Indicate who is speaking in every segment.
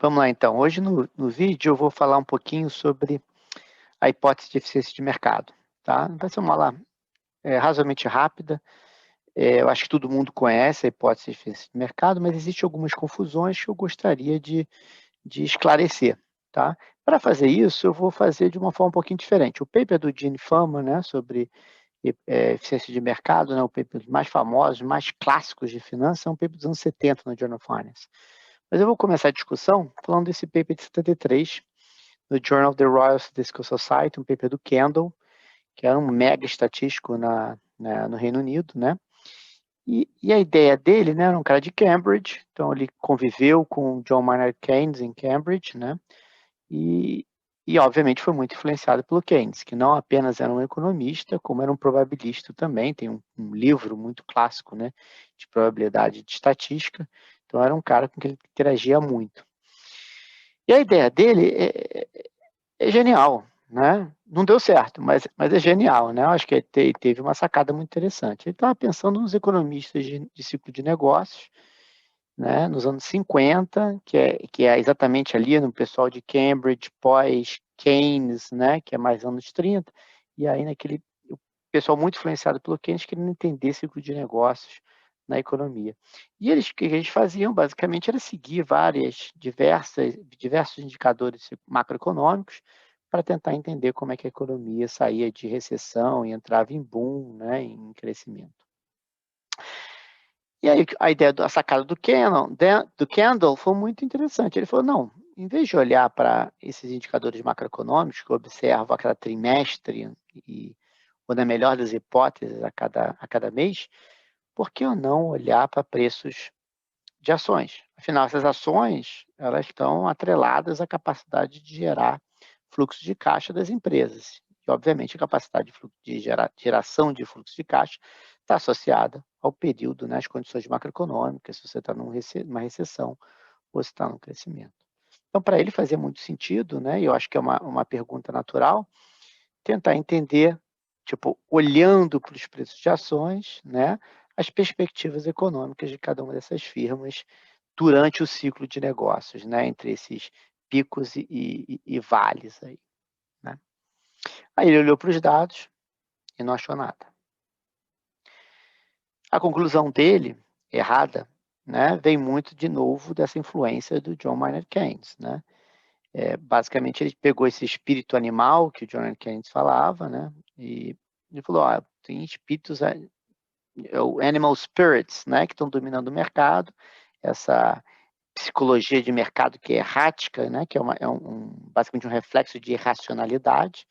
Speaker 1: Vamos lá então. Hoje no vídeo eu vou falar um pouquinho sobre a hipótese de eficiência de mercado, tá? Vai ser uma aula razoavelmente rápida. Eu acho que todo mundo conhece a hipótese de eficiência de mercado, mas existem algumas confusões que eu gostaria de esclarecer, tá? Para fazer isso, eu vou fazer de uma forma um pouquinho diferente. O paper do Gene Fama, né, sobre eficiência de mercado, né, o paper dos mais famosos, mais clássicos de finanças, é um paper dos anos 70 no Journal of Finance. Mas eu vou começar a discussão falando desse paper de 73, no Journal of the Royal Statistical Society, um paper do Kendall, que era um mega estatístico no Reino Unido, né? E a ideia dele, né, era um cara de Cambridge, então ele conviveu com John Maynard Keynes em Cambridge, né? E, e obviamente foi muito influenciado pelo Keynes, que não apenas era um economista, como era um probabilista também. Tem um livro muito clássico, né, de probabilidade de estatística. Então era um cara com quem ele interagia muito. E a ideia dele é genial, né? Não deu certo, mas é genial, né? Eu acho que ele teve uma sacada muito interessante. Ele estava pensando nos economistas de ciclo de negócios, né? Nos anos 50, que é exatamente ali no pessoal de Cambridge, pós-Keynes, né? Que é mais anos 30, e aí naquele o pessoal muito influenciado pelo Keynes querendo entender ciclo de negócios na economia. E o que eles faziam, basicamente, era seguir diversos indicadores macroeconômicos para tentar entender como é que a economia saía de recessão e entrava em boom, né, em crescimento. E aí a ideia da sacada do Kendall foi muito interessante. Ele falou, não, em vez de olhar para esses indicadores macroeconômicos que eu observo a cada trimestre ou na melhor das hipóteses a cada mês, por que eu não olhar para preços de ações? Afinal, essas ações elas estão atreladas à capacidade de gerar fluxo de caixa das empresas. E, obviamente, a capacidade de geração de fluxo de caixa está associada ao período, né, às condições macroeconômicas, se você está numa recessão ou se está num crescimento. Então, para ele fazia muito sentido, né, e eu acho que é uma pergunta natural, tentar entender, tipo, olhando para os preços de ações, né, as perspectivas econômicas de cada uma dessas firmas durante o ciclo de negócios, né, entre esses picos e vales aí, né? Aí ele olhou para os dados e não achou nada. A conclusão dele, errada, né, vem muito de novo dessa influência do John Maynard Keynes, né? Basicamente ele pegou esse espírito animal que o John Maynard Keynes falava, né, e ele falou, tem espíritos, o animal spirits, né, que estão dominando o mercado, essa psicologia de mercado que é errática, né, que basicamente um reflexo de irracionalidade,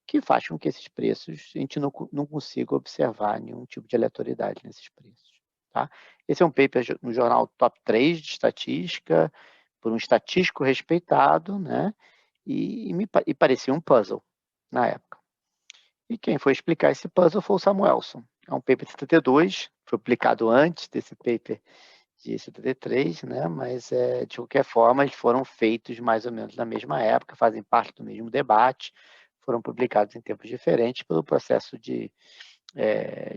Speaker 1: que faz com que esses preços, a gente não consiga observar nenhum tipo de aleatoriedade nesses preços. Tá? Esse é um paper no jornal Top 3 de estatística, por um estatístico respeitado, né, e parecia um puzzle na época. E quem foi explicar esse puzzle foi o Samuelson. É um paper de 72, foi publicado antes desse paper de 73, né? Mas de qualquer forma eles foram feitos mais ou menos na mesma época, fazem parte do mesmo debate, foram publicados em tempos diferentes pelo processo de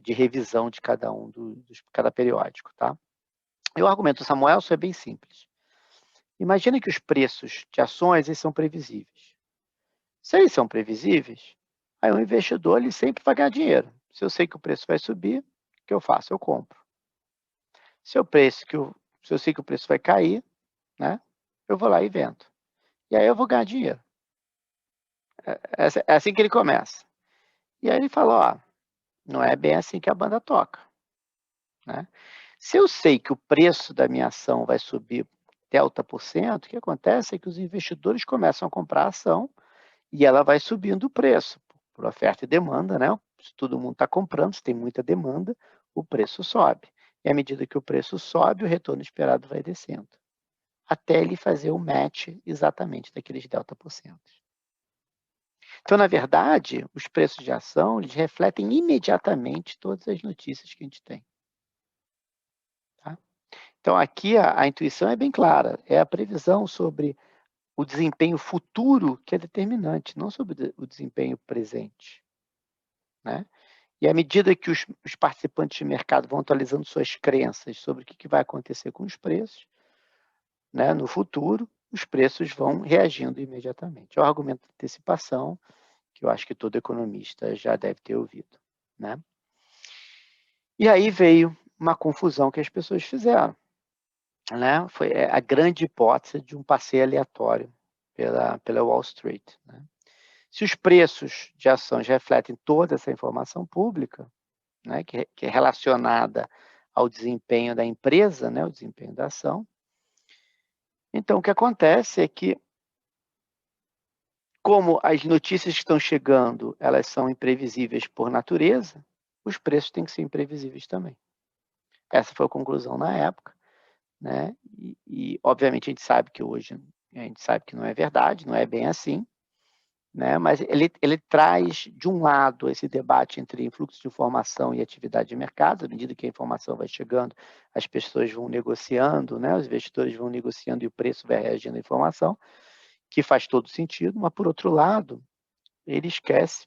Speaker 1: revisão de cada periódico, tá? E o argumento do Samuelson é bem simples. Imagina que os preços de ações eles são previsíveis. Se eles são previsíveis, aí o investidor ele sempre vai ganhar dinheiro. Se eu sei que o preço vai subir, o que eu faço? Eu compro. Se eu sei que o preço vai cair, né? Eu vou lá e vendo. E aí eu vou ganhar dinheiro. É assim que ele começa. E aí ele fala, não é bem assim que a banda toca, né? Se eu sei que o preço da minha ação vai subir delta por cento, o que acontece é que os investidores começam a comprar a ação e ela vai subindo o preço, por oferta e demanda, né? Se todo mundo está comprando, se tem muita demanda, o preço sobe. E à medida que o preço sobe, o retorno esperado vai descendo, até ele fazer o match exatamente daqueles delta por cento. Então, na verdade, os preços de ação eles refletem imediatamente todas as notícias que a gente tem. Tá? Então, aqui a intuição é bem clara, é a previsão sobre o desempenho futuro que é determinante, não sobre o desempenho presente. Né? E à medida que os participantes de mercado vão atualizando suas crenças sobre o que vai acontecer com os preços, né, no futuro, os preços vão reagindo imediatamente. É o argumento de antecipação, que eu acho que todo economista já deve ter ouvido, né? E aí veio uma confusão que as pessoas fizeram, né? Foi a grande hipótese de um passeio aleatório pela Wall Street, né? Se os preços de ações refletem toda essa informação pública, né, que é relacionada ao desempenho da empresa, né, o desempenho da ação, então o que acontece é que, como as notícias que estão chegando, elas são imprevisíveis por natureza, os preços têm que ser imprevisíveis também. Essa foi a conclusão na época, né? E obviamente a gente sabe que hoje a gente sabe que não é verdade, não é bem assim, né? Mas ele traz de um lado esse debate entre fluxo de informação e atividade de mercado. À medida que a informação vai chegando, as pessoas vão negociando, né? Os investidores vão negociando e o preço vai reagindo à informação, que faz todo sentido. Mas por outro lado, ele esquece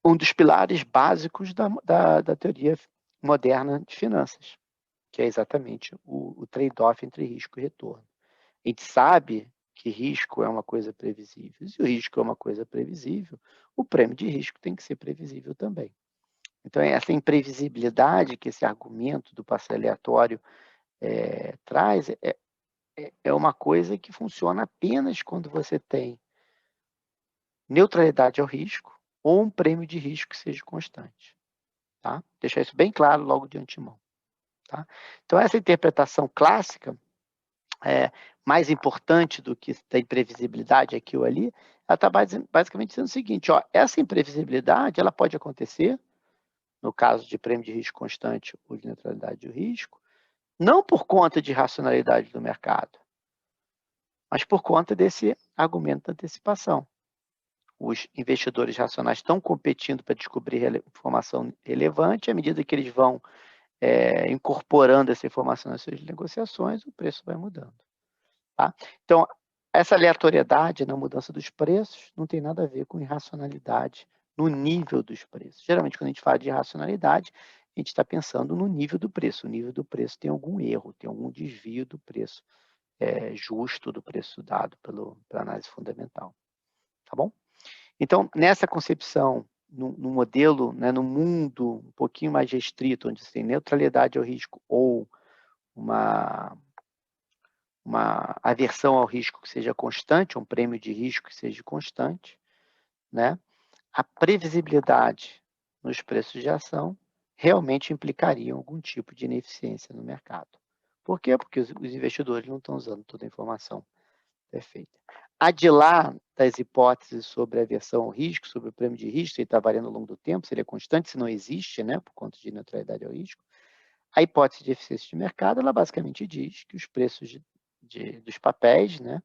Speaker 1: um dos pilares básicos da teoria moderna de finanças, que é exatamente o trade-off entre risco e retorno. A gente sabe que risco é uma coisa previsível. Se o risco é uma coisa previsível, o prêmio de risco tem que ser previsível também. Então, essa imprevisibilidade que esse argumento do passeio aleatório traz é uma coisa que funciona apenas quando você tem neutralidade ao risco ou um prêmio de risco que seja constante. Tá? Deixar isso bem claro logo de antemão. Tá? Então, essa interpretação clássica, mais importante do que da imprevisibilidade aqui ou ali, ela está basicamente dizendo o seguinte, ó, essa imprevisibilidade ela pode acontecer, no caso de prêmio de risco constante ou de neutralidade do risco, não por conta de racionalidade do mercado, mas por conta desse argumento da antecipação. Os investidores racionais estão competindo para descobrir informação relevante, à medida que eles vão incorporando essa informação nas suas negociações, o preço vai mudando. Tá? Então, essa aleatoriedade na mudança dos preços não tem nada a ver com irracionalidade no nível dos preços. Geralmente, quando a gente fala de irracionalidade, a gente está pensando no nível do preço. O nível do preço tem algum erro, tem algum desvio do preço justo do preço dado pela análise fundamental. Tá bom? Então, nessa concepção, no modelo, né, no mundo um pouquinho mais restrito, onde você tem neutralidade ao risco ou uma aversão ao risco que seja constante, um prêmio de risco que seja constante, né? A previsibilidade nos preços de ação realmente implicaria algum tipo de ineficiência no mercado. Por quê? Porque os investidores não estão usando toda a informação perfeita. A de lá das hipóteses sobre a aversão ao risco, sobre o prêmio de risco, se ele está variando ao longo do tempo, se ele é constante, se não existe, né, por conta de neutralidade ao risco, a hipótese de eficiência de mercado, ela basicamente diz que os preços dos papéis, né,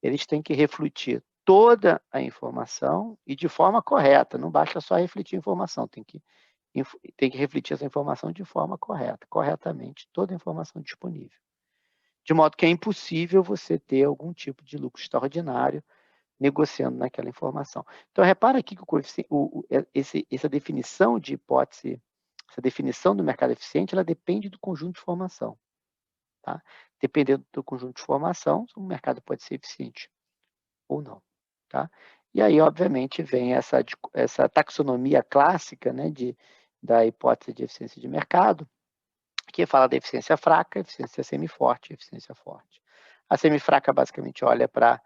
Speaker 1: eles têm que refletir toda a informação e de forma correta, não basta só refletir a informação, tem que refletir essa informação de forma correta, corretamente, toda a informação disponível. De modo que é impossível você ter algum tipo de lucro extraordinário negociando naquela informação. Então, repara aqui que essa definição de hipótese, essa definição do mercado eficiente, ela depende do conjunto de informação. Tá? Dependendo do conjunto de informação, o mercado pode ser eficiente ou não. Tá? E aí, obviamente, vem essa taxonomia clássica, né, da hipótese de eficiência de mercado, que fala da eficiência fraca, eficiência semiforte e eficiência forte. A semifraca basicamente olha para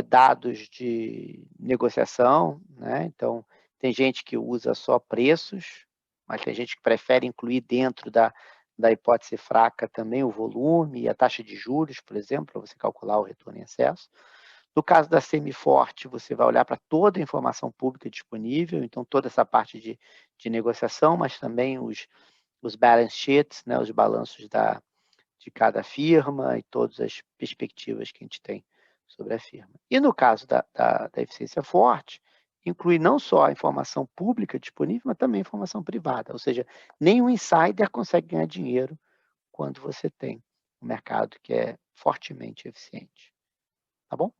Speaker 1: dados de negociação, né? Então, tem gente que usa só preços, mas tem gente que prefere incluir dentro da hipótese fraca também o volume e a taxa de juros, por exemplo, para você calcular o retorno em excesso. No caso da semiforte, você vai olhar para toda a informação pública disponível, então toda essa parte de negociação, mas também os balance sheets, né, os balanços de cada firma e todas as perspectivas que a gente tem sobre a firma. E no caso da eficiência forte, inclui não só a informação pública disponível, mas também a informação privada, ou seja, nenhum insider consegue ganhar dinheiro quando você tem um mercado que é fortemente eficiente. Tá bom?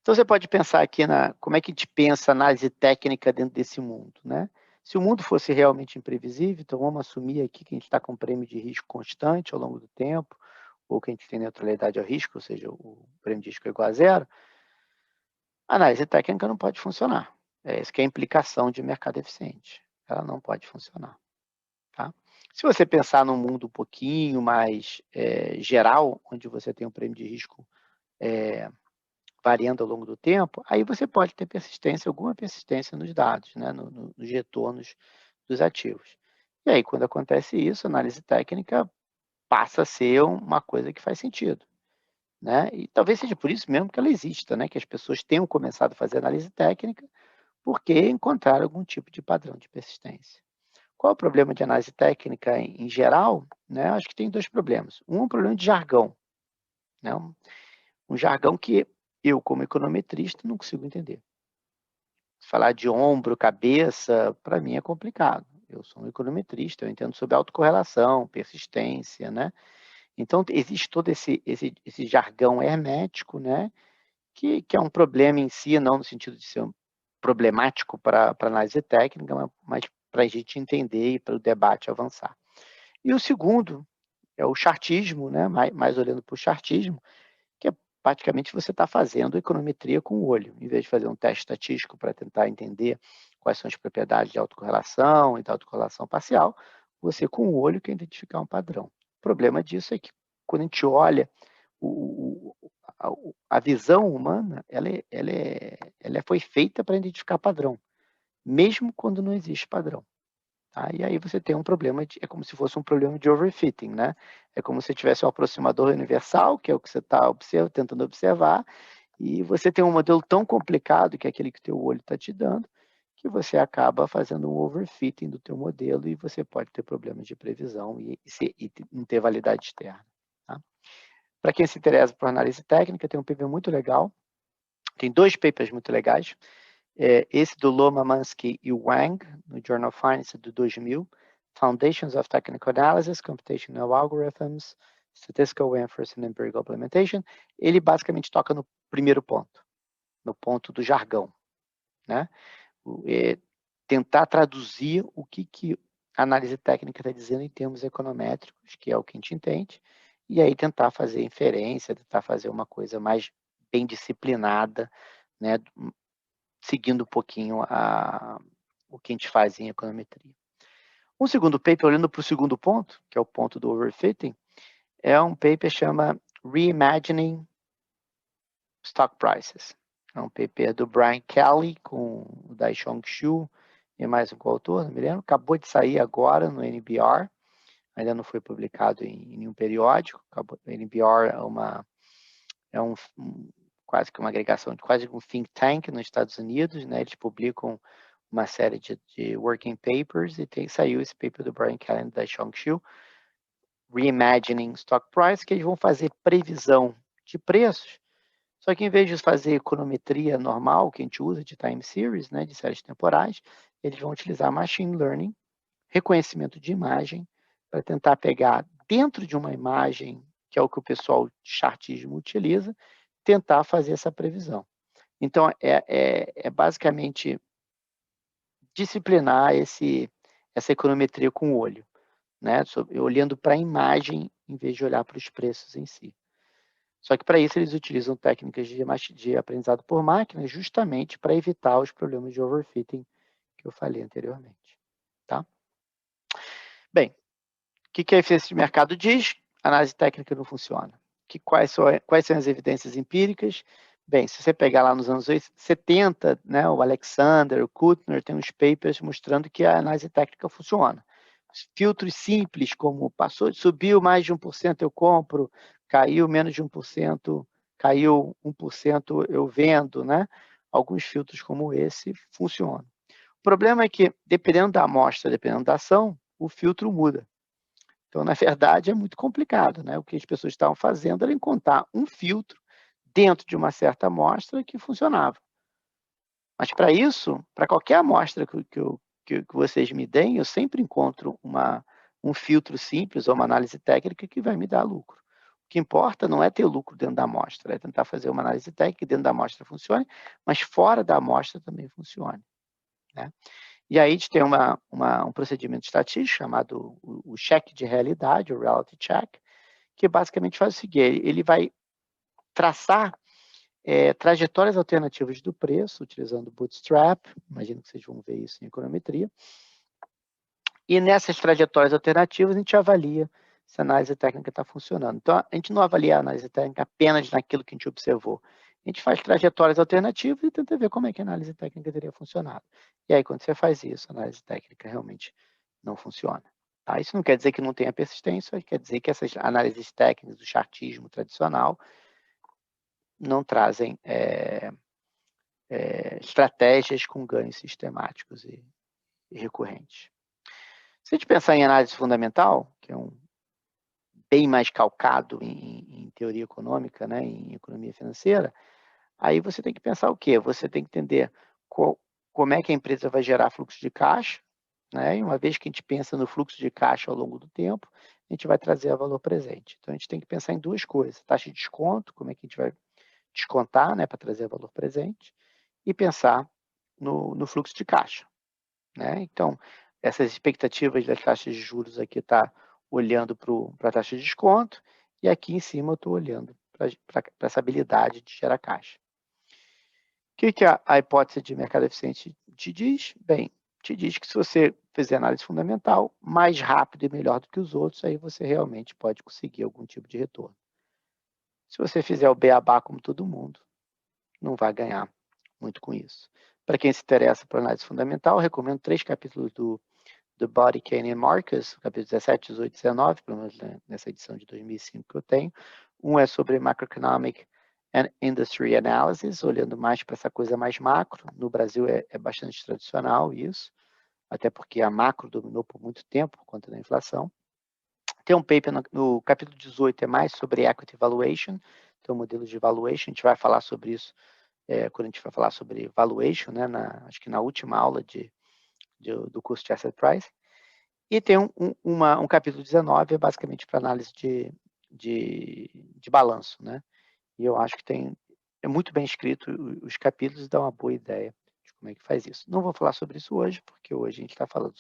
Speaker 1: Então, você pode pensar aqui como é que a gente pensa análise técnica dentro desse mundo, né? Se o mundo fosse realmente imprevisível, então vamos assumir aqui que a gente está com um prêmio de risco constante ao longo do tempo, ou que a gente tem neutralidade ao risco, ou seja, o prêmio de risco é igual a zero, a análise técnica não pode funcionar. É isso que é a implicação de mercado eficiente. Ela não pode funcionar. Tá? Se você pensar num mundo um pouquinho mais geral, onde você tem um prêmio de risco variando ao longo do tempo, aí você pode ter persistência, alguma persistência nos dados, né, nos retornos dos ativos. E aí, quando acontece isso, a análise técnica passa a ser uma coisa que faz sentido. Né? E talvez seja por isso mesmo que ela exista, né? Que as pessoas tenham começado a fazer análise técnica porque encontraram algum tipo de padrão de persistência. Qual é o problema de análise técnica em geral? Né? Acho que tem dois problemas. Um é um problema de jargão. Né? Um jargão que eu, como econometrista, não consigo entender. Falar de ombro, cabeça, para mim é complicado. Eu sou um econometrista, eu entendo sobre autocorrelação, persistência, né? Então, existe todo esse jargão hermético, né? Que é um problema em si, não no sentido de ser problemático para análise técnica, mas para a gente entender e para o debate avançar. E o segundo é o chartismo, né? mais olhando para o chartismo, que é praticamente você está fazendo econometria com o olho, em vez de fazer um teste estatístico para tentar entender quais são as propriedades de autocorrelação e da autocorrelação parcial, você com o olho quer identificar um padrão. O problema disso é que quando a gente olha a visão humana, ela foi feita para identificar padrão, mesmo quando não existe padrão. Tá? E aí você tem um problema, é como se fosse um problema de overfitting, né? É como se tivesse um aproximador universal, que é o que você está tentando observar, e você tem um modelo tão complicado, que é aquele que o teu olho está te dando, que você acaba fazendo um overfitting do teu modelo e você pode ter problemas de previsão e não ter validade externa. Tá? Para quem se interessa por análise técnica, tem um paper muito legal, tem dois papers muito legais, esse do Loma, Mansky e Wang, no Journal of Finance de 2000, Foundations of Technical Analysis, Computational Algorithms, Statistical Inference and Empirical Implementation, ele basicamente toca no primeiro ponto, no ponto do jargão, né? Tentar traduzir o que a análise técnica está dizendo em termos econométricos, que é o que a gente entende, e aí tentar fazer inferência, tentar fazer uma coisa mais bem disciplinada, né? Seguindo um pouquinho o que a gente faz em econometria. Um segundo paper, olhando para o segundo ponto, que é o ponto do overfitting, é um paper que chama Reimagining Stock Prices. É um paper do Brian Kelly com o Dai-Chong Xu e mais um coautor, não me lembro. Acabou de sair agora no NBR, ainda não foi publicado em nenhum periódico. O NBR quase que uma agregação, quase um think tank nos Estados Unidos, né? Eles publicam uma série de working papers e saiu esse paper do Brian Kelly e da Chong Xiu, Reimagining Stock Price, que eles vão fazer previsão de preços, só que em vez de fazer econometria normal, que a gente usa de time series, né, de séries temporais, eles vão utilizar machine learning, reconhecimento de imagem, para tentar pegar dentro de uma imagem, que é o que o pessoal de chartismo utiliza, tentar fazer essa previsão. Então, é basicamente disciplinar essa econometria com o olho, né? Olhando para a imagem em vez de olhar para os preços em si. Só que para isso eles utilizam técnicas de aprendizado por máquina justamente para evitar os problemas de overfitting que eu falei anteriormente. Tá? Bem, o que a eficiência de mercado diz? A análise técnica não funciona. Quais são as evidências empíricas? Bem, se você pegar lá nos anos 70, né, o Alexander, o Kuttner, tem uns papers mostrando que a análise técnica funciona. Filtros simples, como subiu mais de 1%, eu compro, caiu menos de 1%, caiu 1%, eu vendo, né? Alguns filtros como esse funcionam. O problema é que, dependendo da amostra, dependendo da ação, o filtro muda. Então, na verdade, é muito complicado, né? O que as pessoas estavam fazendo era encontrar um filtro dentro de uma certa amostra que funcionava. Mas para isso, para qualquer amostra que vocês me deem, eu sempre encontro um filtro simples ou uma análise técnica que vai me dar lucro. O que importa não é ter lucro dentro da amostra, é tentar fazer uma análise técnica que dentro da amostra funcione, mas fora da amostra também funcione. Né? E aí a gente tem um procedimento estatístico chamado o cheque de realidade, o reality check, que basicamente faz o seguinte, ele vai traçar trajetórias alternativas do preço, utilizando o Bootstrap, imagino que vocês vão ver isso em econometria, e nessas trajetórias alternativas a gente avalia se a análise técnica está funcionando. Então, a gente não avalia a análise técnica apenas naquilo que a gente observou. A gente faz trajetórias alternativas e tenta ver como é que a análise técnica teria funcionado. E aí, quando você faz isso, a análise técnica realmente não funciona. Tá? Isso não quer dizer que não tenha persistência, quer dizer que essas análises técnicas do chartismo tradicional não trazem estratégias com ganhos sistemáticos e recorrentes. Se a gente pensar em análise fundamental, que é bem mais calcado em teoria econômica, né, em economia financeira, aí você tem que pensar o quê? Você tem que entender como é que a empresa vai gerar fluxo de caixa, né? E uma vez que a gente pensa no fluxo de caixa ao longo do tempo, a gente vai trazer a valor presente. Então, a gente tem que pensar em duas coisas. Taxa de desconto, como é que a gente vai descontar, né, para trazer valor presente, e pensar no fluxo de caixa, né? Então, essas expectativas das taxas de juros aqui está olhando para a taxa de desconto, e aqui em cima eu estou olhando para essa habilidade de gerar caixa. O que a hipótese de mercado eficiente te diz? Bem, te diz que se você fizer análise fundamental, mais rápido e melhor do que os outros, aí você realmente pode conseguir algum tipo de retorno. Se você fizer o beabá como todo mundo, não vai ganhar muito com isso. Para quem se interessa por análise fundamental, recomendo 3 capítulos do Body, Kane and Marcus, capítulos 17, 18 e 19, pelo menos nessa edição de 2005 que eu tenho. Um é sobre Macroeconomic and Industry Analysis, olhando mais para essa coisa mais macro. No Brasil é bastante tradicional isso, até porque a macro dominou por muito tempo por conta da inflação. Tem um paper no capítulo 18, é mais sobre Equity Valuation, então modelos de valuation, a gente vai falar sobre isso quando a gente vai falar sobre valuation, né, acho que na última aula do curso de Asset Price. E tem um capítulo 19, é basicamente para análise de balanço, né? E eu acho que é muito bem escrito os capítulos e dá uma boa ideia de como é que faz isso. Não vou falar sobre isso hoje, porque hoje a gente está falando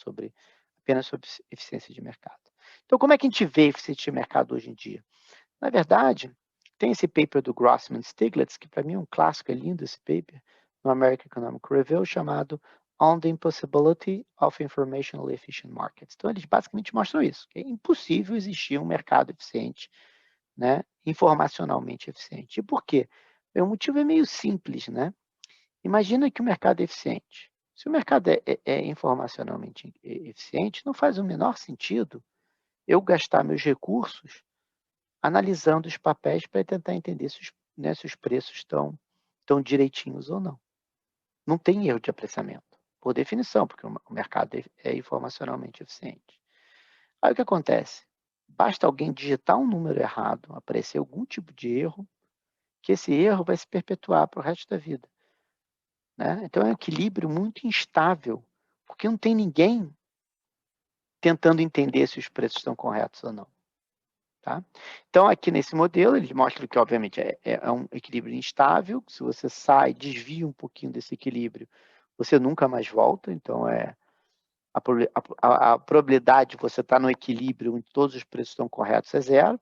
Speaker 1: apenas sobre eficiência de mercado. Então, como é que a gente vê eficiência de mercado hoje em dia? Na verdade, tem esse paper do Grossman Stiglitz, que para mim é um clássico, é lindo esse paper, no American Economic Review, chamado On the Impossibility of Informationally Efficient Markets. Então, eles basicamente mostram isso, que é impossível existir um mercado eficiente, né, informacionalmente eficiente. E por quê? O motivo é meio simples, né? Imagina que o mercado é eficiente. Se o mercado é informacionalmente eficiente, não faz o menor sentido eu gastar meus recursos analisando os papéis para tentar entender se os preços estão direitinhos ou não. Não tem erro de apreciamento, por definição, porque o mercado é informacionalmente eficiente. Aí o que acontece? Basta alguém digitar um número errado, aparecer algum tipo de erro, que esse erro vai se perpetuar para o resto da vida. Né? Então é um equilíbrio muito instável, porque não tem ninguém tentando entender se os preços estão corretos ou não. Tá? Então, aqui nesse modelo, ele mostra que, obviamente, é um equilíbrio instável. Se você desvia um pouquinho desse equilíbrio, você nunca mais volta. Então, a probabilidade de você estar no equilíbrio onde todos os preços estão corretos é zero.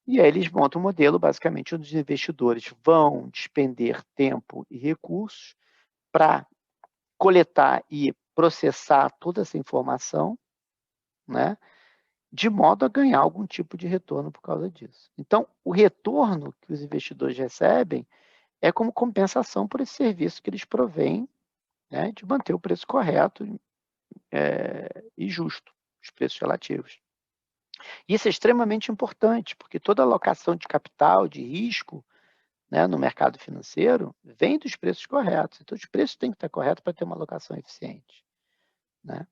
Speaker 1: E aí eles montam um modelo, basicamente, onde os investidores vão despender tempo e recursos para coletar e processar toda essa informação, né? De modo a ganhar algum tipo de retorno por causa disso. Então, o retorno que os investidores recebem é como compensação por esse serviço que eles provêm, né, de manter o preço correto e justo, os preços relativos. Isso é extremamente importante, porque toda alocação de capital, de risco, né, no mercado financeiro, vem dos preços corretos. Então, os preços têm que estar corretos para ter uma alocação eficiente. Né?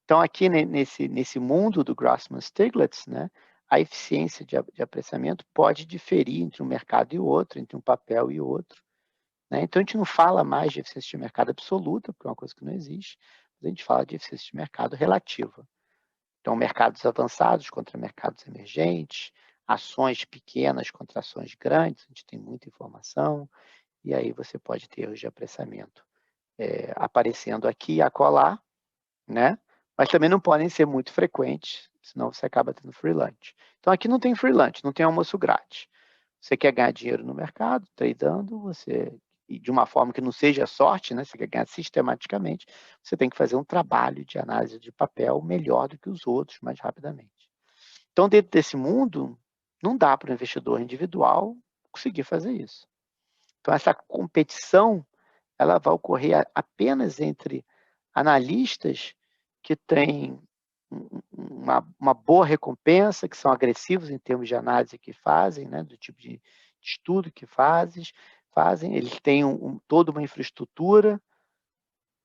Speaker 1: Então, aqui nesse mundo do Grossman-Stiglitz, né, a eficiência de apreciamento pode diferir entre um mercado e outro, entre um papel e outro. Né? Então, a gente não fala mais de eficiência de mercado absoluta, porque é uma coisa que não existe, mas a gente fala de eficiência de mercado relativa. Então, mercados avançados contra mercados emergentes, ações pequenas contra ações grandes, a gente tem muita informação, e aí você pode ter erros de apreciamento aparecendo aqui e acolá, né? Mas também não podem ser muito frequentes, senão você acaba tendo free lunch. Então, aqui não tem free lunch, não tem almoço grátis. Você quer ganhar dinheiro no mercado, tradando, e de uma forma que não seja sorte, né? Você quer ganhar sistematicamente, você tem que fazer um trabalho de análise de papel melhor do que os outros, mais rapidamente. Então, dentro desse mundo, não dá para o investidor individual conseguir fazer isso. Então, essa competição, ela vai ocorrer apenas entre analistas que têm uma boa recompensa, que são agressivos em termos de análise que fazem, né, do tipo de estudo que fazem, eles têm toda uma infraestrutura,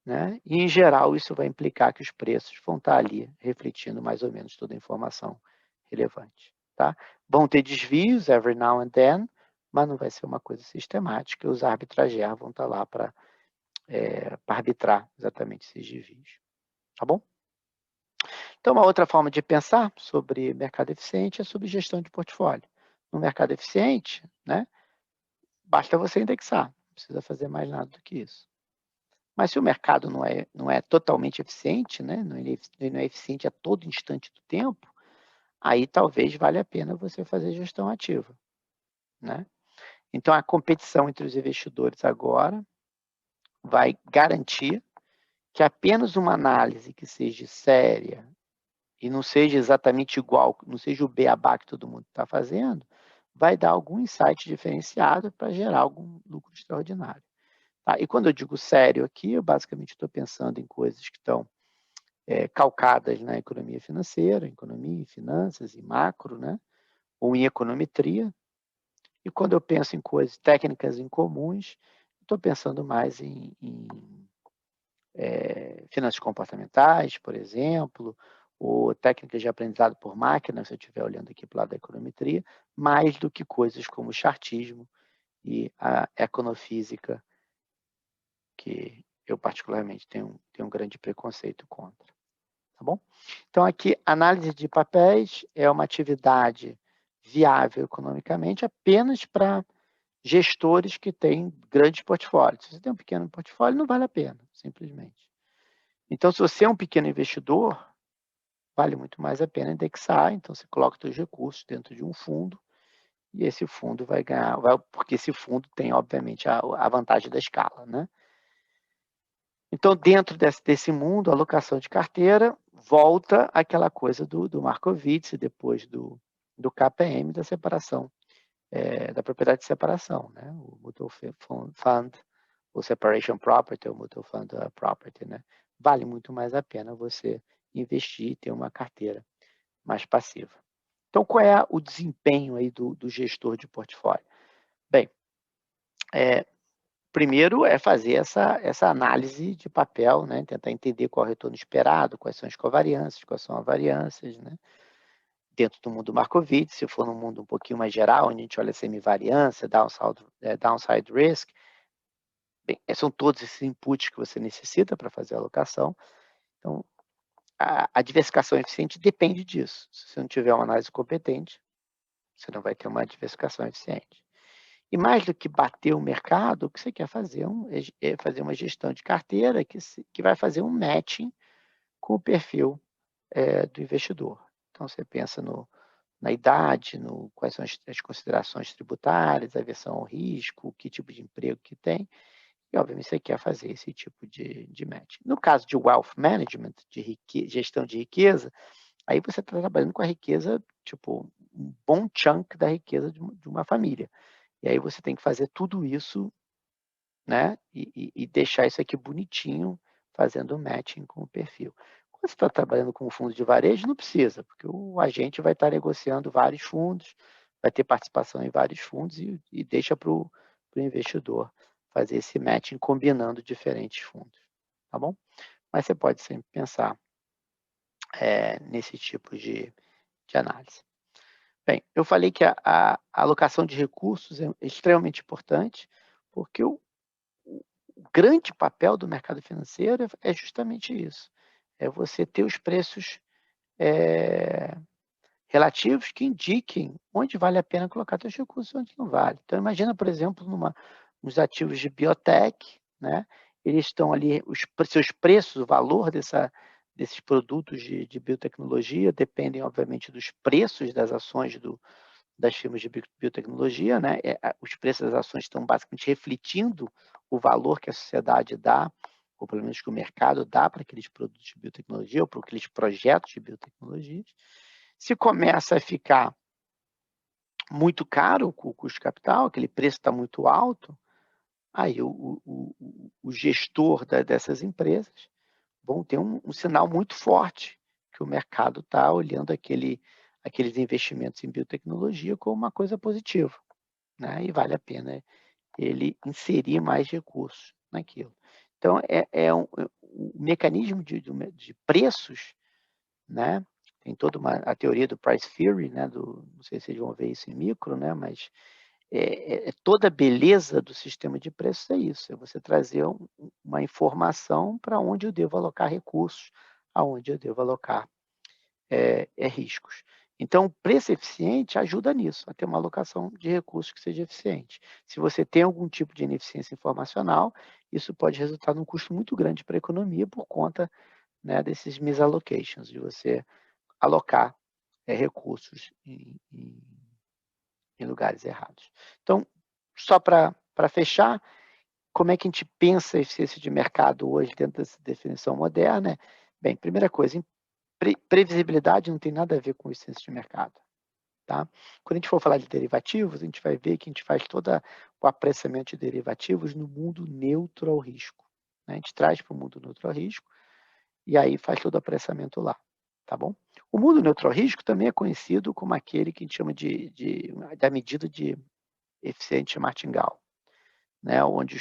Speaker 1: né, e, em geral, isso vai implicar que os preços vão estar ali refletindo mais ou menos toda a informação relevante. Tá? Vão ter desvios every now and then, mas não vai ser uma coisa sistemática, os arbitrageiros vão estar lá para arbitrar exatamente esses desvios. Tá bom? Então, uma outra forma de pensar sobre mercado eficiente é sobre gestão de portfólio. No mercado eficiente, né, basta você indexar, não precisa fazer mais nada do que isso. Mas se o mercado não é totalmente eficiente, né, não é eficiente a todo instante do tempo, aí talvez valha a pena você fazer gestão ativa. Né? Então, a competição entre os investidores agora vai garantir que apenas uma análise que seja séria e não seja exatamente igual, não seja o beabá que todo mundo está fazendo, vai dar algum insight diferenciado para gerar algum lucro extraordinário. Tá? E quando eu digo sério aqui, eu basicamente estou pensando em coisas que estão calcadas na economia financeira, economia e finanças e macro, né? Ou em econometria. E quando eu penso em coisas técnicas incomuns, estou pensando mais em finanças comportamentais, por exemplo, ou técnicas de aprendizado por máquina, se eu estiver olhando aqui para o lado da econometria, mais do que coisas como o chartismo e a econofísica, que eu particularmente tenho um grande preconceito contra. Tá bom? Então, aqui, análise de papéis é uma atividade viável economicamente apenas para gestores que têm grandes portfólios. Se você tem um pequeno portfólio, não vale a pena, simplesmente. Então, se você é um pequeno investidor, vale muito mais a pena indexar. Então, você coloca os seus recursos dentro de um fundo e esse fundo vai ganhar, porque esse fundo tem, obviamente, a vantagem da escala. Né? Então, dentro desse mundo, a alocação de carteira volta àquela coisa do Markowitz, depois do KPM, da separação, da propriedade de separação, né? O Mutual Fund, o Separation Property, o Mutual Fund Property. Né? Vale muito mais a pena você investir e ter uma carteira mais passiva. Então, qual é o desempenho aí do gestor de portfólio? Bem, primeiro é fazer essa análise de papel, né? Tentar entender qual é o retorno esperado, quais são as covariâncias, quais são as variâncias, né? Dentro do mundo Markowitz, se for num mundo um pouquinho mais geral, onde a gente olha semivariância, downside risk, bem, são todos esses inputs que você necessita para fazer a alocação. Então, a diversificação eficiente depende disso. Se você não tiver uma análise competente, você não vai ter uma diversificação eficiente. E mais do que bater o mercado, o que você quer fazer é fazer uma gestão de carteira que vai fazer um matching com o perfil do investidor. Então, você pensa na idade, quais são as considerações tributárias, a aversão ao risco, que tipo de emprego que tem, e, obviamente, você quer fazer esse tipo de match. No caso de wealth management, de gestão de riqueza, aí você está trabalhando com a riqueza, tipo, um bom chunk da riqueza de uma família. E aí você tem que fazer tudo isso, né? E deixar isso aqui bonitinho, fazendo matching com o perfil. Quando você está trabalhando com fundo de varejo, não precisa, porque o agente vai estar negociando vários fundos, vai ter participação em vários fundos e deixa para o investidor fazer esse matching combinando diferentes fundos, tá bom? Mas você pode sempre pensar nesse tipo de análise. Bem, eu falei que a alocação de recursos é extremamente importante, porque o grande papel do mercado financeiro é justamente isso. É você ter os preços relativos que indiquem onde vale a pena colocar seus recursos e onde não vale. Então, imagina, por exemplo, nos ativos de biotech, né? Eles estão ali, os seus preços, o valor desses produtos de biotecnologia dependem, obviamente, dos preços das ações das firmas de biotecnologia, né? Os preços das ações estão basicamente refletindo o valor que a sociedade dá, ou pelo menos que o mercado dá para aqueles produtos de biotecnologia, ou para aqueles projetos de biotecnologia. Se começa a ficar muito caro o custo de capital, aquele preço está muito alto, aí o gestor dessas empresas vão ter um sinal muito forte que o mercado está olhando aqueles investimentos em biotecnologia como uma coisa positiva, né? E vale a pena ele inserir mais recursos naquilo. Então, o mecanismo de preços, né? Tem toda a teoria do price theory, né? Não sei se vocês vão ver isso em micro, né? Mas toda a beleza do sistema de preços é isso, é você trazer uma informação para onde eu devo alocar recursos, aonde eu devo alocar riscos. Então, o preço eficiente ajuda nisso, a ter uma alocação de recursos que seja eficiente. Se você tem algum tipo de ineficiência informacional, isso pode resultar num custo muito grande para a economia por conta, né, desses misallocations, de você alocar recursos em lugares errados. Então, só para fechar, como é que a gente pensa a eficiência de mercado hoje dentro dessa definição moderna? Bem, primeira coisa, previsibilidade não tem nada a ver com eficiência de mercado. Tá? Quando a gente for falar de derivativos, a gente vai ver que a gente faz todo o apressamento de derivativos no mundo neutro ao risco. Né? A gente traz para o mundo neutro ao risco e aí faz todo o apressamento lá. Tá bom? O mundo neutro ao risco também é conhecido como aquele que a gente chama da medida de eficiente martingale, né? Onde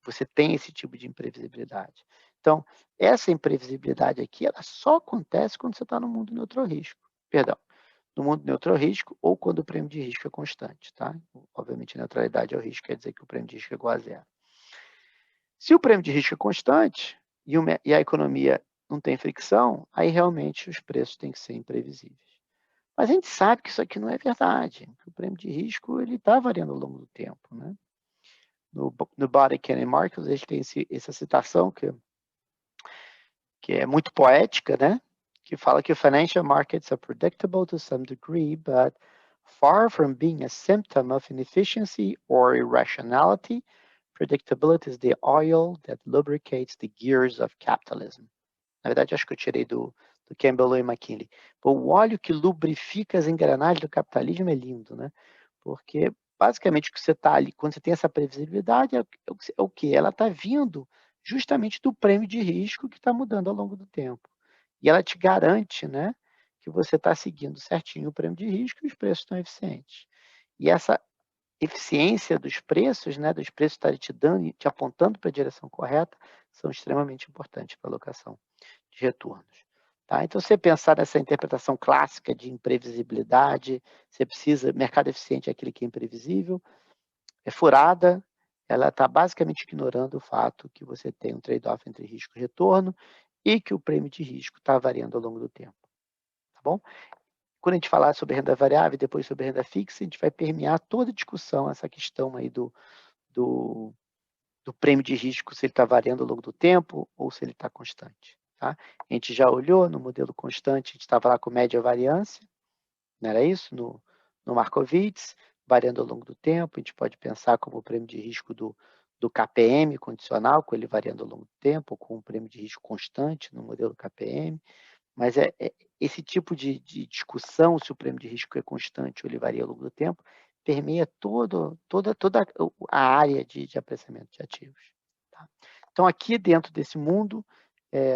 Speaker 1: você tem esse tipo de imprevisibilidade. Então, essa imprevisibilidade aqui, ela só acontece quando você está no mundo neutro ao risco. Perdão, no mundo neutro ao risco ou quando o prêmio de risco é constante, tá? Obviamente, neutralidade ao risco quer dizer que o prêmio de risco é igual a zero. Se o prêmio de risco é constante e a economia não tem fricção, aí realmente os preços têm que ser imprevisíveis. Mas a gente sabe que isso aqui não é verdade. O prêmio de risco ele está variando ao longo do tempo, né? No Body Markets, eles têm essa citação que é muito poética, né? Que fala que financial markets are predictable to some degree, but far from being a symptom of inefficiency or irrationality, predictability is the oil that lubricates the gears of capitalism. Na verdade, acho que eu tirei do Campbell e McKinley. O óleo que lubrifica as engrenagens do capitalismo é lindo, né? Porque, basicamente, o que você está ali, quando você tem essa previsibilidade, é o quê? Ela está vindo justamente do prêmio de risco que está mudando ao longo do tempo. E ela te garante, né, que você está seguindo certinho o prêmio de risco e os preços estão eficientes. E essa eficiência dos preços, né, dos preços estarem te dando e te apontando para a direção correta, são extremamente importantes para a alocação de retornos. Tá? Então, você pensar nessa interpretação clássica de imprevisibilidade, você precisa, mercado eficiente é aquele que é imprevisível, é furada, ela está basicamente ignorando o fato que você tem um trade-off entre risco e retorno e que o prêmio de risco está variando ao longo do tempo. Tá bom? Quando a gente falar sobre renda variável e depois sobre renda fixa, a gente vai permear toda a discussão, essa questão aí do prêmio de risco, se ele está variando ao longo do tempo ou se ele está constante. Tá? A gente já olhou no modelo constante, a gente estava lá com média variância, não era isso? No Markowitz, variando ao longo do tempo, a gente pode pensar como o prêmio de risco do KPM condicional, com ele variando ao longo do tempo, ou com um prêmio de risco constante no modelo KPM, mas esse tipo de discussão, se o prêmio de risco é constante ou ele varia ao longo do tempo, permeia toda a área de apreciamento de ativos. Tá? Então, aqui dentro desse mundo,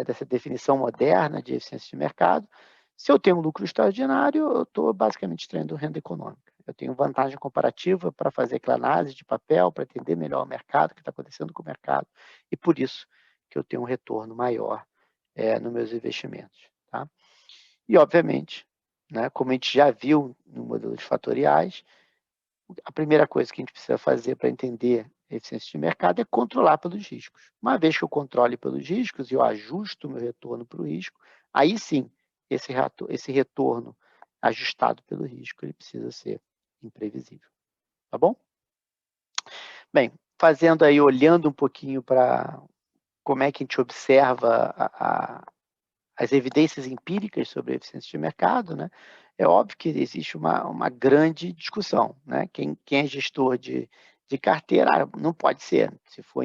Speaker 1: dessa definição moderna de eficiência de mercado, se eu tenho um lucro extraordinário, eu estou basicamente extraindo renda econômica. Eu tenho vantagem comparativa para fazer aquela análise de papel, para entender melhor o mercado, o que está acontecendo com o mercado, e por isso que eu tenho um retorno maior nos meus investimentos. Tá? E, obviamente, né, como a gente já viu no modelo de fatoriais, a primeira coisa que a gente precisa fazer para entender a eficiência de mercado é controlar pelos riscos. Uma vez que eu controle pelos riscos e eu ajusto o meu retorno para o risco, aí sim, esse retorno ajustado pelo risco, ele precisa ser imprevisível. Tá bom? Bem, fazendo aí, olhando um pouquinho para como é que a gente observa a as evidências empíricas sobre a eficiência de mercado, né, é óbvio que existe uma grande discussão, né? Quem é gestor de carteira não pode ser, se for,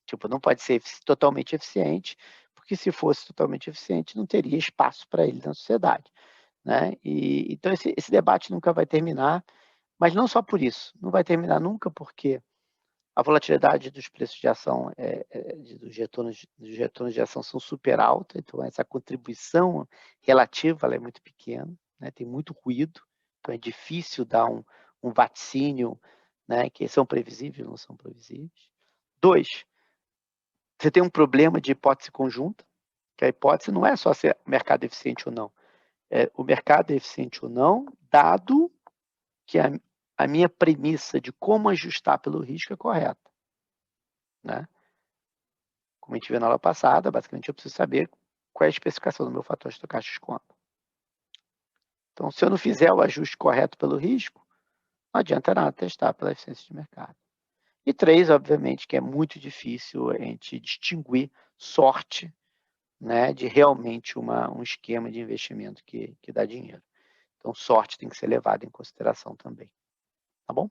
Speaker 1: tipo, não pode ser totalmente eficiente, porque se fosse totalmente eficiente, não teria espaço para ele na sociedade, né? E então esse debate nunca vai terminar, mas não só por isso, não vai terminar nunca porque a volatilidade dos preços de ação, dos retornos de ação são super alta, então essa contribuição relativa ela é muito pequena, né? Tem muito ruído, então é difícil dar um vaticínio, né? Que são previsíveis ou não são previsíveis. 2, você tem um problema de hipótese conjunta, que a hipótese não é só se o mercado é eficiente ou não, o mercado é eficiente ou não, dado que a minha premissa de como ajustar pelo risco é correta, né? Como a gente viu na aula passada, basicamente eu preciso saber qual é a especificação do meu fator estocástico de desconto. Então, se eu não fizer o ajuste correto pelo risco, não adianta nada testar pela eficiência de mercado. E 3, obviamente, que é muito difícil a gente distinguir sorte, né, de realmente um esquema de investimento que dá dinheiro. Então, sorte tem que ser levada em consideração também. Tá bom?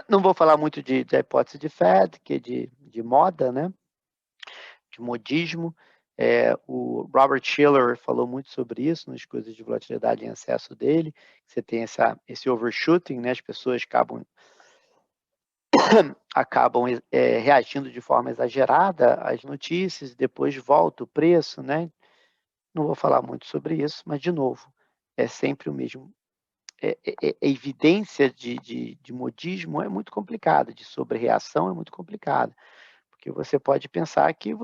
Speaker 1: Não vou falar muito da hipótese de Fed, que é de moda, né? De modismo. O Robert Shiller falou muito sobre isso nas coisas de volatilidade em excesso dele. Você tem esse overshooting, né? As pessoas acabam reagindo de forma exagerada às notícias, depois volta o preço, né? Não vou falar muito sobre isso, mas, de novo, é sempre o mesmo. A evidência de modismo é muito complicada, de sobrereação é muito complicada, porque você pode pensar que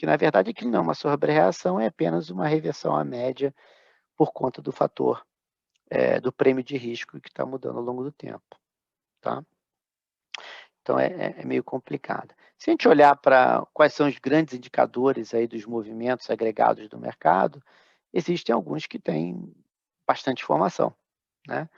Speaker 1: na verdade aquilo não é uma sobrereação, é apenas uma reversão à média por conta do fator do prêmio de risco que está mudando ao longo do tempo, tá? Então é meio complicado. Se a gente olhar para quais são os grandes indicadores aí dos movimentos agregados do mercado, existem alguns que têm bastante informação, né?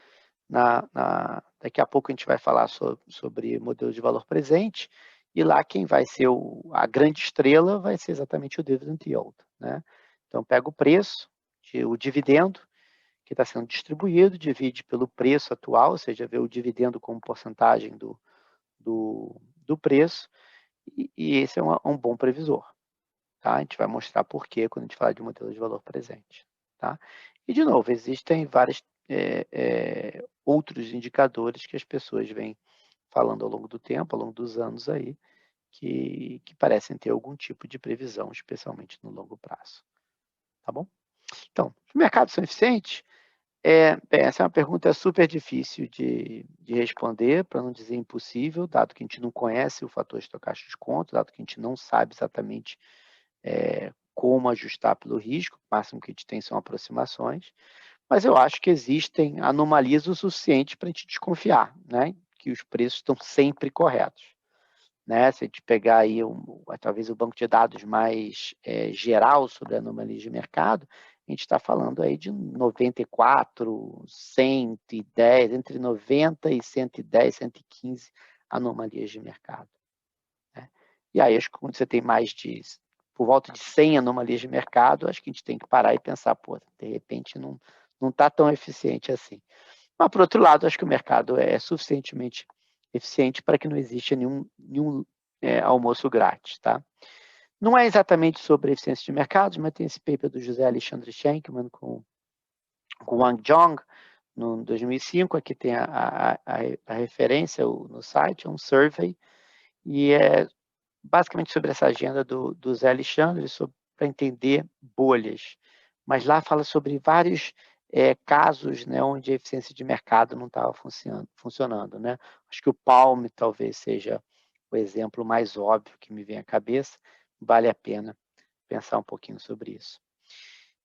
Speaker 1: Daqui a pouco a gente vai falar sobre modelo de valor presente, e lá quem vai ser a grande estrela vai ser exatamente o dividend yield, né? Então pega o preço, o dividendo que está sendo distribuído, divide pelo preço atual, ou seja, vê o dividendo como porcentagem do preço, e esse é um bom previsor, tá? A gente vai mostrar por quê quando a gente falar de modelo de valor presente, tá? E, de novo, existem vários outros indicadores que as pessoas vêm falando ao longo do tempo, ao longo dos anos aí, que parecem ter algum tipo de previsão, especialmente no longo prazo, tá bom? Então, os mercados são eficientes? Essa é uma pergunta super difícil de responder, para não dizer impossível, dado que a gente não conhece o fator estocástico de desconto, dado que a gente não sabe exatamente como ajustar pelo risco, o máximo que a gente tem são aproximações, mas eu acho que existem anomalias o suficiente para a gente desconfiar, né? Que os preços estão sempre corretos, né? Se a gente pegar aí talvez o banco de dados mais geral sobre anomalias de mercado, a gente está falando aí de 94, 110, entre 90 e 110, 115 anomalias de mercado, né? E aí, acho que quando você tem por volta de 100 anomalias de mercado, acho que a gente tem que parar e pensar, pô, de repente não está tão eficiente assim. Mas, por outro lado, acho que o mercado é suficientemente eficiente para que não exista nenhum almoço grátis, tá? Não é exatamente sobre eficiência de mercados, mas tem esse paper do José Alexandre Schenkman com Wang Zhong, no 2005, aqui tem a referência no site, é um survey, e é basicamente sobre essa agenda do Zé Alexandre, para entender bolhas. Mas lá fala sobre vários casos, né, onde a eficiência de mercado não estava funcionando, né? Acho que o Palm talvez seja o exemplo mais óbvio que me vem à cabeça. Vale a pena pensar um pouquinho sobre isso.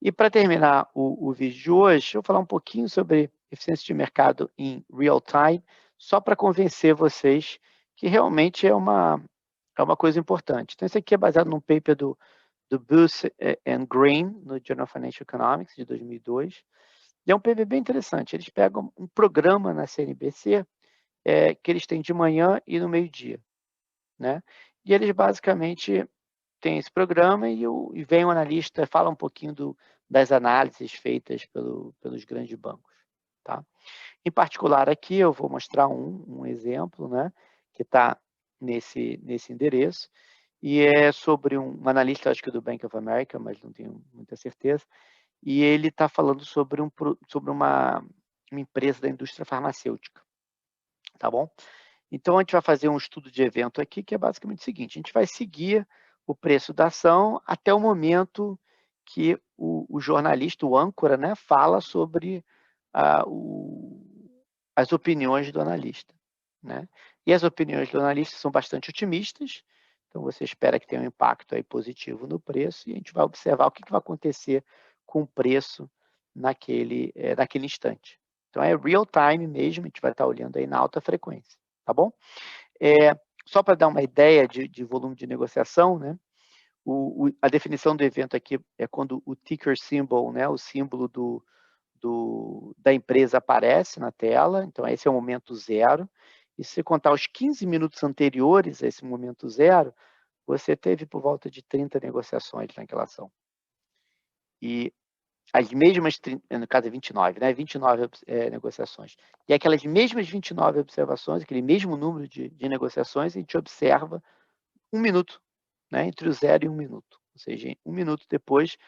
Speaker 1: E para terminar o vídeo de hoje, eu vou falar um pouquinho sobre eficiência de mercado em real time, só para convencer vocês que realmente é uma coisa importante. Então, esse aqui é baseado num paper do Booth and Green, no Journal of Financial Economics, de 2002. E é um paper bem interessante. Eles pegam um programa na CNBC que eles têm de manhã e no meio-dia, né? E eles basicamente tem esse programa e vem o analista, fala um pouquinho das análises feitas pelos grandes bancos. Tá? Em particular aqui eu vou mostrar um exemplo, né, que está nesse endereço, e é sobre um analista, acho que do Bank of America, mas não tenho muita certeza, e ele está falando sobre uma empresa da indústria farmacêutica, tá bom? Então, a gente vai fazer um estudo de evento aqui, que é basicamente o seguinte, a gente vai seguir o preço da ação até o momento que o jornalista, o âncora, né, fala sobre as opiniões do analista. Né? E as opiniões do analista são bastante otimistas, então você espera que tenha um impacto aí positivo no preço, e a gente vai observar o que vai acontecer com o preço naquele instante. Então, é real time mesmo, a gente vai estar olhando aí na alta frequência, tá bom? Só para dar uma ideia de volume de negociação, né? A definição do evento aqui é quando o ticker symbol, né, o símbolo da empresa aparece na tela, então esse é o momento zero, e se você contar os 15 minutos anteriores a esse momento zero, você teve por volta de 30 negociações naquela ação. E as mesmas, no caso é 29, né? 29 negociações. E aquelas mesmas 29 observações, aquele mesmo número de negociações, a gente observa 1 minuto, né? Entre o 0 e 1 minuto. Ou seja, 1 minuto depois,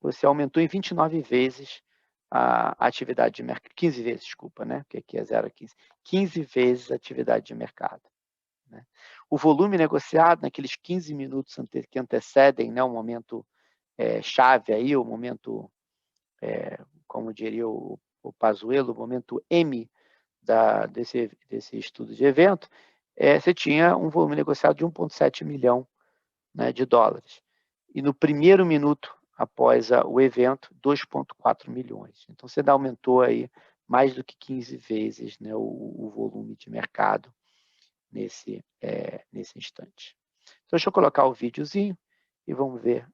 Speaker 1: você aumentou em 29 vezes a atividade de mercado. 15 vezes, desculpa, né? Porque aqui é 0 a 15. 15 vezes a atividade de mercado. Né? O volume negociado naqueles 15 minutos que antecedem, né, o momento chave aí, o momento, como diria o Pazuello, o momento M desse estudo de evento, você tinha um volume negociado de 1,7 milhão, né, de dólares. E no primeiro minuto após o evento, 2,4 milhões. Então, você aumentou aí mais do que 15 vezes, né, o volume de mercado nesse instante. Então, deixa eu colocar o videozinho e vamos ver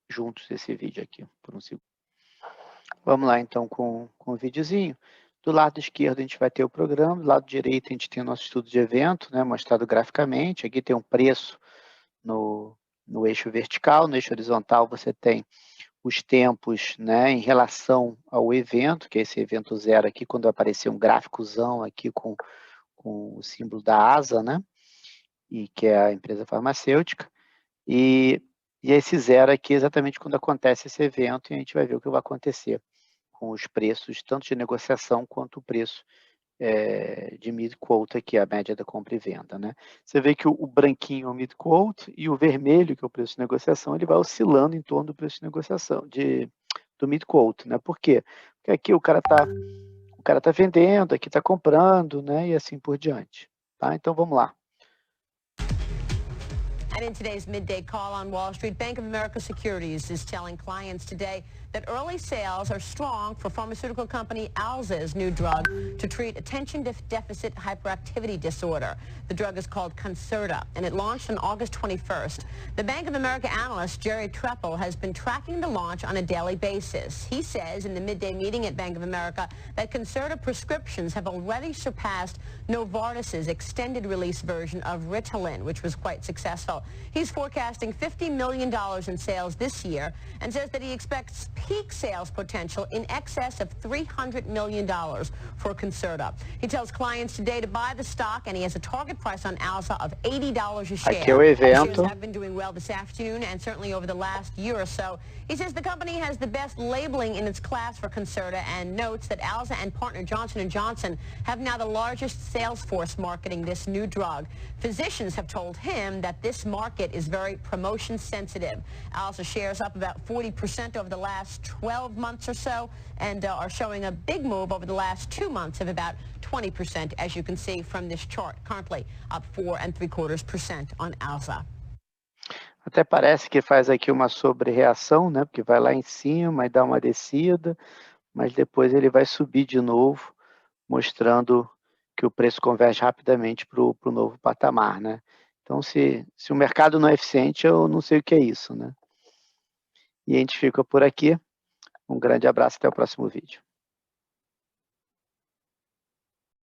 Speaker 1: juntos esse vídeo aqui por um segundo. Vamos lá, então, com o videozinho. Do lado esquerdo, a gente vai ter o programa. Do lado direito, a gente tem o nosso estudo de evento, né, mostrado graficamente. Aqui tem um preço no eixo vertical. No eixo horizontal, você tem os tempos, né, em relação ao evento, que é esse evento zero aqui, quando aparecer um gráficozão aqui com o símbolo da ASA, né, e que é a empresa farmacêutica, e esse zero aqui é exatamente quando acontece esse evento, e a gente vai ver o que vai acontecer com os preços, tanto de negociação quanto o preço de mid-quote, que é a média da compra e venda. Né? Você vê que o branquinho é o mid-quote e o vermelho, que é o preço de negociação, ele vai oscilando em torno do preço de negociação, do mid-quote. Né? Por quê? Porque aqui o cara tá vendendo, aqui está comprando, né? E assim por diante. Tá? Então, vamos lá.
Speaker 2: And in today's midday call on Wall Street, Bank of America Securities is telling clients today that early sales are strong for pharmaceutical company Alza's new drug to treat attention deficit hyperactivity disorder. The drug is called Concerta, and it launched on August 21st. The Bank of America analyst, Jerry Treppel, has been tracking the launch on a daily basis. He says in the midday meeting at Bank of America that Concerta prescriptions have already surpassed Novartis's extended-release version of Ritalin, which was quite successful. He's forecasting $50 million in sales this year and says that he expects peak sales potential in excess of $300 million for Concerta. He tells clients today to buy the stock, and he has a target price on Alza of $80 a share.
Speaker 1: Aqui é o evento.
Speaker 2: Shares have been doing well this afternoon and certainly over the last year or so. He says the company has the best labeling in its class for Concerta and notes that Alza and partner Johnson & Johnson have now the largest sales force marketing this new drug. Physicians have told him that this market is very promotion sensitive. Alza shares up about 40% over the last 12 months or so and are showing a big move over the last 2 months of about 20%, as you can see from this chart, currently up 4 3/4% on Alza.
Speaker 1: Até parece que faz aqui uma sobre-reação, né? Porque vai lá em cima e dá uma descida, mas depois ele vai subir de novo, mostrando que o preço converge rapidamente para o novo patamar, né? Então, se o mercado não é eficiente, eu não sei o que é isso, né? E a gente fica por aqui. Um grande abraço, até o próximo vídeo.